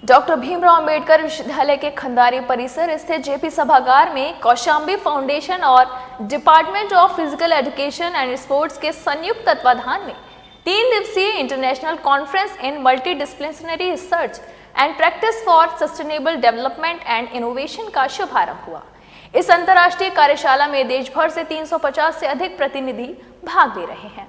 Doctor Bhimrao Ambedkar विश्वविद्यालय के खंडारी परिसर स्थित जेपी सभागार में कौशाम्बी फाउंडेशन और department of physical education and sports के संयुक्त तत्वाधान में 3 दिवसीय international conference in multi disciplinary research and practice for sustainable development and innovation का शुभारंभ हुआ। इस अंतर्राष्ट्रीय कार्यशाला में देश भर से 350 से अधिक प्रतिनिधि भाग ले रहे हैं।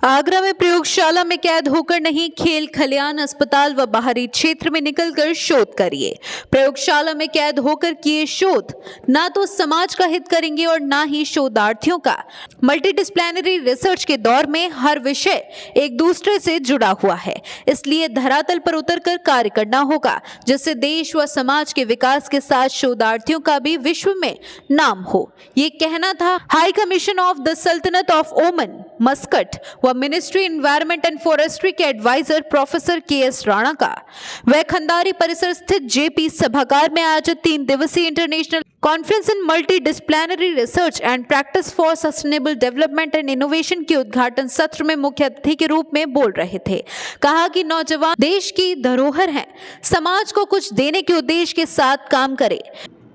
आगरा में प्रयोगशाला में कैद होकर नहीं, खेल खलियान, अस्पताल व बाहरी क्षेत्र में निकलकर शोध करिए। प्रयोगशाला में कैद होकर किए शोध ना तो समाज का हित करेंगे और ना ही शोधार्थियों का। मल्टीडिसिप्लिनरी रिसर्च के दौर में हर विषय एक दूसरे से जुड़ा हुआ है, इसलिए धरातल पर उतरकर कार्य करना होगा, जिससे देश व समाज के विकास के साथ शोधार्थियों का भी विश्व में नाम हो। ये कहना था हाई कमीशन ऑफ द सल्तनत ऑफ ओमन मस्कट व मिनिस्ट्री एनवायरनमेंट एंड फॉरेस्ट्री के एडवाइजर प्रोफेसर के.एस. राणा का। वह खंडारी परिसर स्थित जेपी सभागार में आयोजित 3 दिवसीय international conference in multi disciplinary research and practice for sustainable development and innovation के उद्घाटन सत्र में मुख्य अतिथि के रूप में बोल रहे थे। कहा कि नौजवान देश की धरोहर हैं, समाज को कुछ देने के उद्देश्य के साथ काम करें।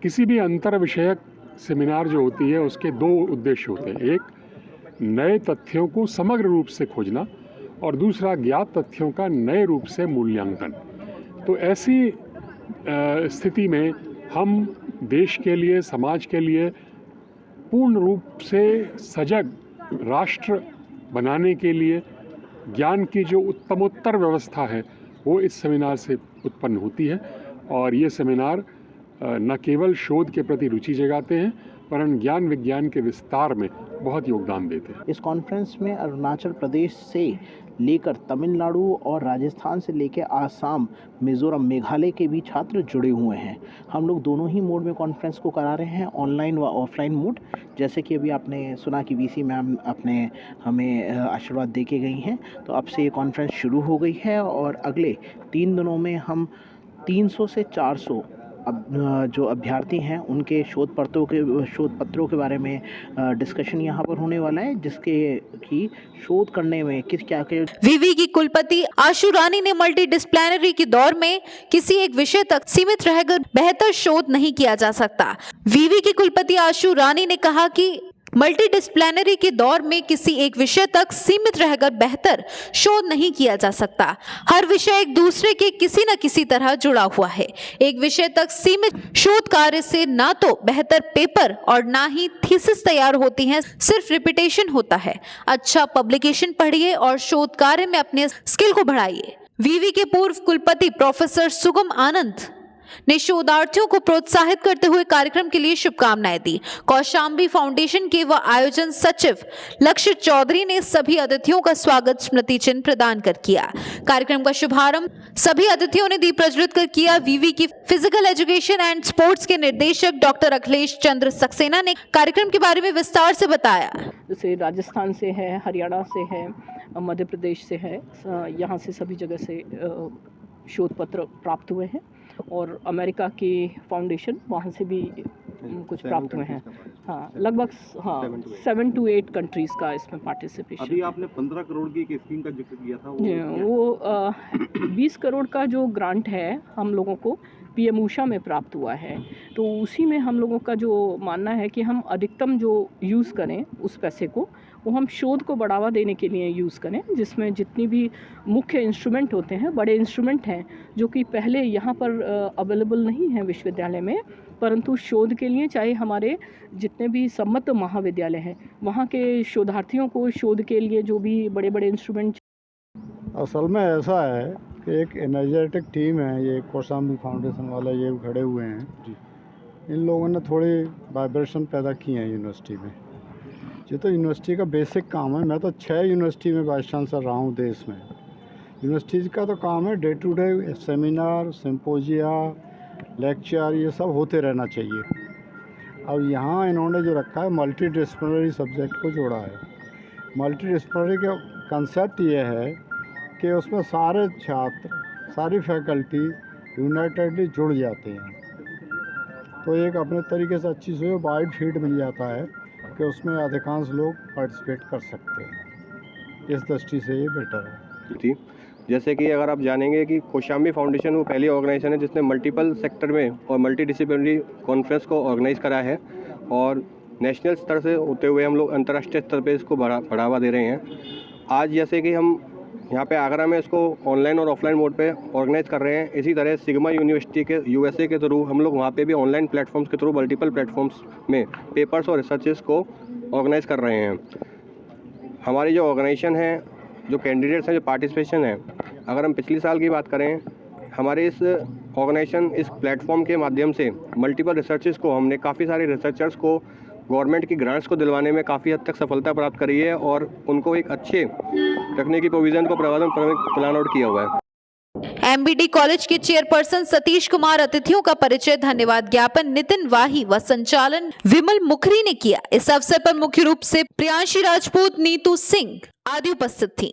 किसी भी अंतर विषयक सेमिनार जो होती है उसके 2 उद्देश्य होते हैं। एक, नए तथ्यों को समग्र रूप से खोजना और दूसरा, ज्ञात तथ्यों का नए रूप से मूल्यांकन। तो ऐसी स्थिति में हम देश के लिए, समाज के लिए पूर्ण रूप से सजग राष्ट्र बनाने के लिए ज्ञान की जो उत्तमोत्तर व्यवस्था है वो इस सेमिनार से उत्पन्न होती है। और ये सेमिनार न केवल शोध के प्रति रुचि जगाते हैं परंतु ज्ञान विज्ञान के विस्तार में बहुत योगदान देते हैं। इस कॉन्फ्रेंस में अरुणाचल प्रदेश से लेकर तमिलनाडु और राजस्थान से लेकर आसाम, मिजोरम, मेघालय के भी छात्र जुड़े हुए हैं। हम लोग दोनों ही मोड में कॉन्फ्रेंस को करा रहे हैं, ऑनलाइन व ऑफलाइन मोड। जैसे कि अभी आपने सुना कि वीसी मैम अपने हमें आशीर्वाद दे के गई हैं, तो अब से ये कॉन्फ्रेंस शुरू हो गई है और अगले 3 दिनों में हम 300 से 400 जो अभ्यर्थी हैं उनके शोध पत्रों के बारे में डिस्कशन यहाँ पर होने वाला है, जिसके की शोध करने में क्या वीवी की कुलपति आशु रानी ने मल्टी डिसिप्लिनरी के दौर में किसी एक विषय तक सीमित रहकर बेहतर शोध नहीं किया जा सकता। वीवी की कुलपति आशु रानी ने कहा कि मल्टी डिसिप्लिनरी के दौर में किसी एक विषय तक सीमित रहकर बेहतर शोध नहीं किया जा सकता। हर विषय एक दूसरे के किसी न किसी तरह जुड़ा हुआ है। एक विषय तक सीमित शोध कार्य से ना तो बेहतर पेपर और ना ही थीसिस तैयार होती हैं, सिर्फ रिपीटेशन होता है। अच्छा पब्लिकेशन पढ़िए और शोध कार्य में अपने स्किल को बढ़ाइए। वीवी के पूर्व कुलपति प्रोफेसर सुगम आनंद ने शोधार्थियों को प्रोत्साहित करते हुए कार्यक्रम के लिए शुभकामनाएं दी। कौशाम्बी फाउंडेशन के व आयोजन सचिव लक्ष्य चौधरी ने सभी अतिथियों का स्वागत स्मृति चिन्ह प्रदान कर किया। कार्यक्रम का शुभारंभ सभी अतिथियों ने दीप प्रज्वलित कर किया। वीवी की फिजिकल एजुकेशन एंड स्पोर्ट्स के निर्देशक डॉक्टर अखिलेश चंद्र सक्सेना ने कार्यक्रम के बारे में विस्तार से बताया। जैसे राजस्थान से है, हरियाणा से है, मध्य प्रदेश से है, यहाँ से सभी जगह से शोध पत्र प्राप्त हुए हैं और अमेरिका की फाउंडेशन वहाँ से भी कुछ प्राप्त हुए हैं। हाँ, लगभग 7 to 8 कंट्रीज़ का इसमें पार्टिसिपेशन। अभी आपने 15 करोड़ की एक स्कीम का जिक्र किया था, वो 20 करोड़ का जो ग्रांट है हम लोगों को पीएम ऊषा में प्राप्त हुआ है। तो उसी में हम लोगों का जो मानना है कि हम अधिकतम जो यूज़ करें उस पैसे को, वो हम शोध को बढ़ावा देने के लिए यूज़ करें, जिसमें जितनी भी मुख्य इंस्ट्रूमेंट होते हैं, बड़े इंस्ट्रूमेंट हैं जो कि पहले यहाँ पर अवेलेबल नहीं हैं विश्वविद्यालय में, परंतु शोध के लिए चाहे हमारे जितने भी सम्मत महाविद्यालय हैं वहाँ के शोधार्थियों को शोध के लिए जो भी बड़े बड़े इंस्ट्रूमेंट। असल में ऐसा है कि एक एनर्जेटिक टीम है, ये कौशाम्बी फाउंडेशन वाले ये खड़े हुए हैं जी। इन लोगों ने थोड़ी वाइब्रेशन पैदा की है यूनिवर्सिटी में। ये तो यूनिवर्सिटी का बेसिक काम है। मैं तो 6 यूनिवर्सिटी में वाइस चांसलर रहा हूँ देश में। यूनिवर्सिटी का तो काम है day to day seminar, symposia, lecture, ये सब होते रहना चाहिए। अब यहाँ इन्होंने जो रखा है मल्टी डिसिप्लिनरी सब्जेक्ट को जोड़ा है। मल्टी डिसिप्लिनरी का कंसेप्ट ये है कि उसमें सारे छात्र, सारी फैकल्टी यूनाइटेडली जुड़ जाते हैं, तो एक अपने तरीके से अच्छी से वाइड फील्ड मिल जाता है कि उसमें अधिकांश लोग पार्टिसिपेट कर सकते हैं। इस दृष्टि से ये बेटर है। ठीक। जैसे कि अगर आप जानेंगे कि कौशाम्बी फाउंडेशन वो पहली ऑर्गेनाइजेशन है जिसने मल्टीपल सेक्टर में और मल्टी डिसिप्लिनरी कॉन्फ्रेंस को ऑर्गेनाइज करा है, और नेशनल स्तर से होते हुए हम लोग अंतर्राष्ट्रीय स्तर पे इसको बढ़ावा दे रहे हैं। आज जैसे कि हम यहाँ पे आगरा में इसको ऑनलाइन और ऑफलाइन मोड पे ऑर्गेनाइज कर रहे हैं, इसी तरह सिग्मा यूनिवर्सिटी के USA के थ्रू हम लोग वहाँ पे भी ऑनलाइन प्लेटफॉर्म्स के थ्रू मल्टीपल प्लेटफॉर्म्स में पेपर्स और रिसर्चेस को ऑर्गेनाइज कर रहे हैं। हमारी जो ऑर्गेनाइजेशन है, जो कैंडिडेट्स हैं, जो पार्टिसिपेशन है, अगर हम पिछले साल की बात करें, हमारे इस ऑर्गेनाइजेशन इस प्लेटफॉर्म के माध्यम से मल्टीपल रिसर्चेस को हमने काफ़ी सारे रिसर्चर्स को गवर्नमेंट की ग्रांट्स को दिलवाने में काफ़ी हद तक सफलता प्राप्त करी है और उनको एक अच्छे तकनीकी प्रोविज़न को प्लान आउट किया हुआ है। MBD कॉलेज के चेयरपर्सन सतीश कुमार अतिथियों का परिचय, धन्यवाद ज्ञापन नितिन वाही व संचालन विमल मुखरी ने किया। इस अवसर पर मुख्य रूप से प्रियांशी राजपूत, नीतू सिंह आदि उपस्थित थी।